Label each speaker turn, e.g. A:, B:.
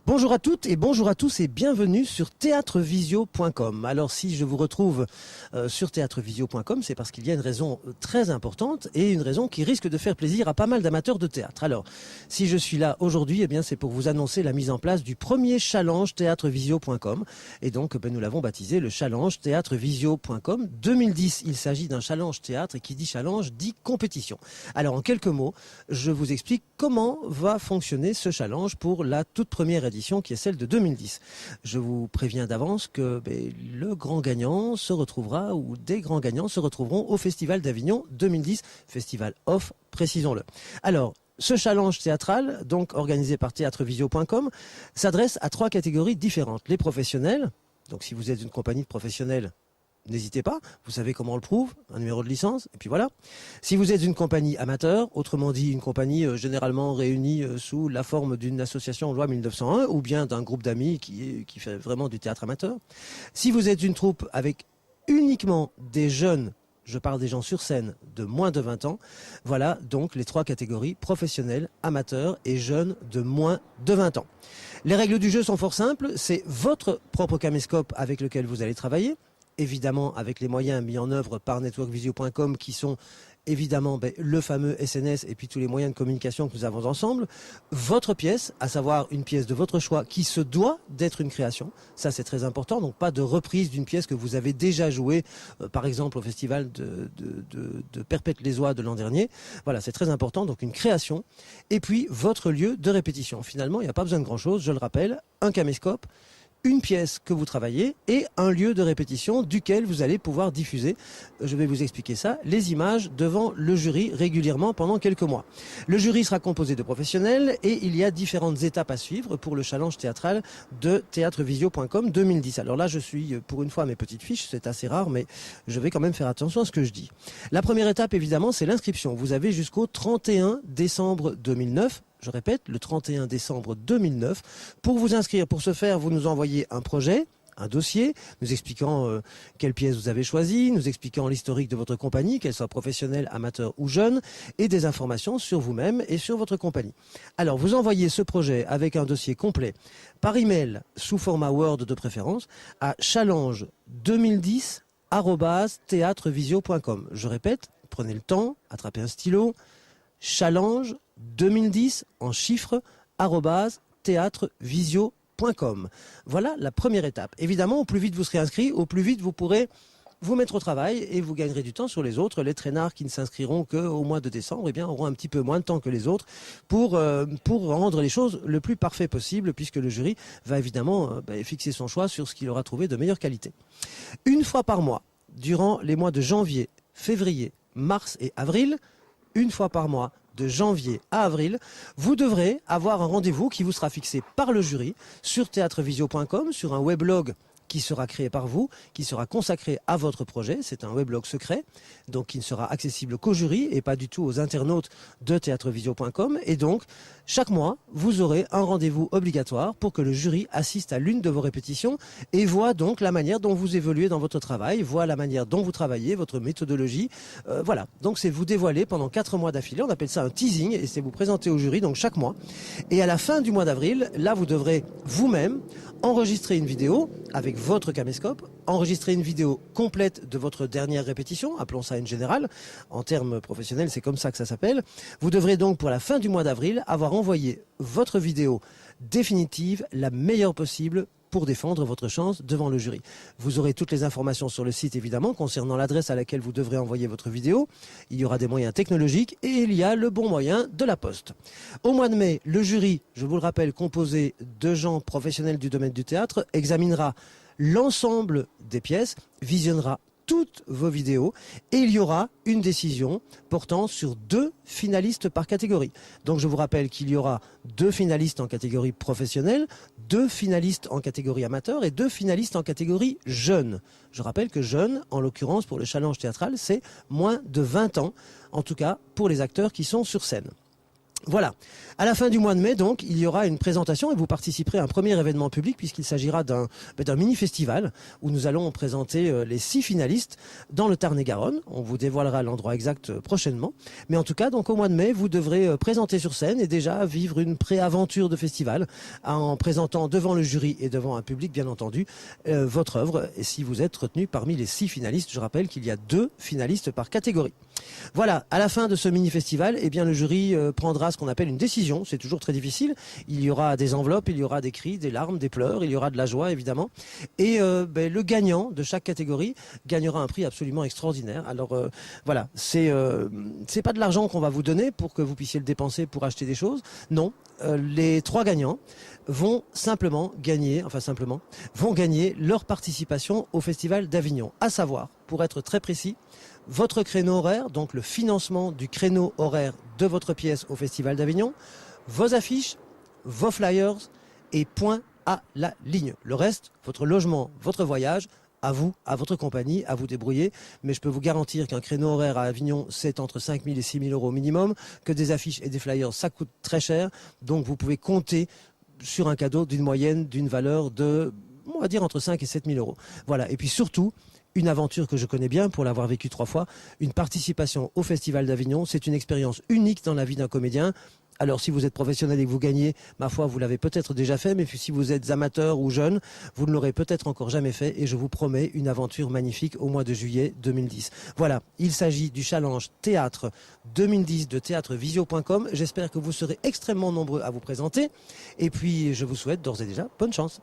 A: Bonjour à toutes et bonjour à tous et bienvenue sur théâtrevisio.com. Alors si je vous retrouve sur théâtrevisio.com, c'est parce qu'il y a une raison très importante et une raison qui risque de faire plaisir à pas mal d'amateurs de théâtre. Alors si je suis là aujourd'hui, eh bien c'est pour vous annoncer la mise en place du premier challenge théâtrevisio.com et donc nous l'avons baptisé le challenge théâtrevisio.com 2010. Il s'agit d'un challenge théâtre et qui dit challenge dit compétition. Alors en quelques mots, je vous explique comment va fonctionner ce challenge pour la toute première édition qui est celle de 2010. Je vous préviens d'avance que le grand gagnant se retrouvera ou des grands gagnants se retrouveront au Festival d'Avignon 2010, Festival off, précisons-le. Alors, ce challenge théâtral, donc organisé par théâtrevisio.com, s'adresse à 3 catégories différentes. Les professionnels, donc si vous êtes une compagnie de professionnels, n'hésitez pas, vous savez comment on le prouve, un numéro de licence, et puis voilà. Si vous êtes une compagnie amateur, autrement dit une compagnie généralement réunie sous la forme d'une association loi 1901, ou bien d'un groupe d'amis qui fait vraiment du théâtre amateur. Si vous êtes une troupe avec uniquement des jeunes, je parle des gens sur scène de moins de 20 ans, voilà donc les 3 catégories, professionnels, amateurs et jeunes de moins de 20 ans. Les règles du jeu sont fort simples, c'est votre propre caméscope avec lequel vous allez travailler, évidemment avec les moyens mis en œuvre par networkvisio.com qui sont évidemment le fameux SNS et puis tous les moyens de communication que nous avons ensemble, votre pièce, à savoir une pièce de votre choix qui se doit d'être une création, ça c'est très important, donc pas de reprise d'une pièce que vous avez déjà jouée, par exemple au festival de Perpète-les-Oies de l'an dernier, voilà c'est très important, donc une création, et puis votre lieu de répétition. Finalement il n'y a pas besoin de grand chose, je le rappelle, un caméscope, une pièce que vous travaillez et un lieu de répétition duquel vous allez pouvoir diffuser, je vais vous expliquer ça, les images devant le jury régulièrement pendant quelques mois. Le jury sera composé de professionnels et il y a différentes étapes à suivre pour le challenge théâtral de théâtrevisio.com 2010. Alors là, je suis pour une fois à mes petites fiches, c'est assez rare, mais je vais quand même faire attention à ce que je dis. La première étape, évidemment, c'est l'inscription. Vous avez jusqu'au 31 décembre 2009, je répète, le 31 décembre 2009. Pour vous inscrire, pour ce faire, vous nous envoyez un projet, un dossier, nous expliquant quelle pièce vous avez choisie, nous expliquant l'historique de votre compagnie, qu'elle soit professionnelle, amateur ou jeune, et des informations sur vous-même et sur votre compagnie. Alors, vous envoyez ce projet avec un dossier complet par email, sous format Word de préférence, à challenge2010@théâtrevisio.com. Je répète, prenez le temps, attrapez un stylo, challenge 2010 en chiffres @théâtrevisio.com. Voilà la première étape. Évidemment, au plus vite vous serez inscrit, au plus vite vous pourrez vous mettre au travail et vous gagnerez du temps sur les autres. Les traînards qui ne s'inscriront qu'au mois de décembre, eh bien, auront un petit peu moins de temps que les autres pour rendre les choses le plus parfait possible, puisque le jury va évidemment fixer son choix sur ce qu'il aura trouvé de meilleure qualité. Une fois par mois, durant les mois de janvier, février, mars et avril, une fois par mois, de janvier à avril, vous devrez avoir un rendez-vous qui vous sera fixé par le jury sur théâtrevisio.com, sur un weblog qui sera créé par vous, qui sera consacré à votre projet. C'est un weblog secret, donc qui ne sera accessible qu'au jury et pas du tout aux internautes de théâtrevisio.com. Et donc, chaque mois, vous aurez un rendez-vous obligatoire pour que le jury assiste à l'une de vos répétitions et voit donc la manière dont vous évoluez dans votre travail, voit la manière dont vous travaillez, votre méthodologie. Voilà, donc c'est vous dévoiler pendant 4 mois d'affilée. On appelle ça un teasing et c'est vous présenter au jury, donc chaque mois. Et à la fin du mois d'avril, là, vous devrez vous-même enregistrer une vidéo avec votre caméscope, enregistrer une vidéo complète de votre dernière répétition, appelons ça une générale, en termes professionnels c'est comme ça que ça s'appelle. Vous devrez donc pour la fin du mois d'avril avoir envoyé votre vidéo définitive, la meilleure possible pour défendre votre chance devant le jury. Vous aurez toutes les informations sur le site évidemment concernant l'adresse à laquelle vous devrez envoyer votre vidéo. Il y aura des moyens technologiques et il y a le bon moyen de la poste. Au mois de mai, le jury, je vous le rappelle, composé de gens professionnels du domaine du théâtre, examinera l'ensemble des pièces, visionnera toutes vos vidéos et il y aura une décision portant sur 2 finalistes par catégorie. Donc je vous rappelle qu'il y aura 2 finalistes en catégorie professionnelle, 2 finalistes en catégorie amateur et 2 finalistes en catégorie jeune. Je rappelle que jeune, en l'occurrence pour le challenge théâtral, c'est moins de 20 ans, en tout cas pour les acteurs qui sont sur scène. Voilà. À la fin du mois de mai, donc, il y aura une présentation et vous participerez à un premier événement public puisqu'il s'agira d'un mini-festival où nous allons présenter les 6 finalistes dans le Tarn-et-Garonne. On vous dévoilera l'endroit exact prochainement. Mais en tout cas, donc, au mois de mai, vous devrez présenter sur scène et déjà vivre une pré-aventure de festival en présentant devant le jury et devant un public, bien entendu, votre œuvre. Et si vous êtes retenu parmi les 6 finalistes, je rappelle qu'il y a 2 finalistes par catégorie. Voilà, à la fin de ce mini-festival, eh bien, le jury prendra ce qu'on appelle une décision. C'est toujours très difficile. Il y aura des enveloppes, il y aura des cris, des larmes, des pleurs, il y aura de la joie, évidemment. Et le gagnant de chaque catégorie gagnera un prix absolument extraordinaire. Alors voilà, c'est pas de l'argent qu'on va vous donner pour que vous puissiez le dépenser pour acheter des choses. Non, les 3 gagnants vont gagner leur participation au Festival d'Avignon. À savoir, pour être très précis, votre créneau horaire, donc le financement du créneau horaire de votre pièce au Festival d'Avignon, vos affiches, vos flyers et point à la ligne. Le reste, votre logement, votre voyage, à vous, à votre compagnie, à vous débrouiller. Mais je peux vous garantir qu'un créneau horaire à Avignon, c'est entre 5 000 et 6 000 euros minimum, que des affiches et des flyers, ça coûte très cher. Donc vous pouvez compter sur un cadeau d'une valeur de, on va dire, entre 5 et 7 000 euros. Voilà. Et puis surtout, une aventure que je connais bien pour l'avoir vécue 3 fois, une participation au Festival d'Avignon, c'est une expérience unique dans la vie d'un comédien. Alors si vous êtes professionnel et que vous gagnez, ma foi, vous l'avez peut-être déjà fait, mais si vous êtes amateur ou jeune, vous ne l'aurez peut-être encore jamais fait et je vous promets une aventure magnifique au mois de juillet 2010. Voilà, il s'agit du challenge théâtre 2010 de théâtrevisio.com. J'espère que vous serez extrêmement nombreux à vous présenter et puis je vous souhaite d'ores et déjà bonne chance.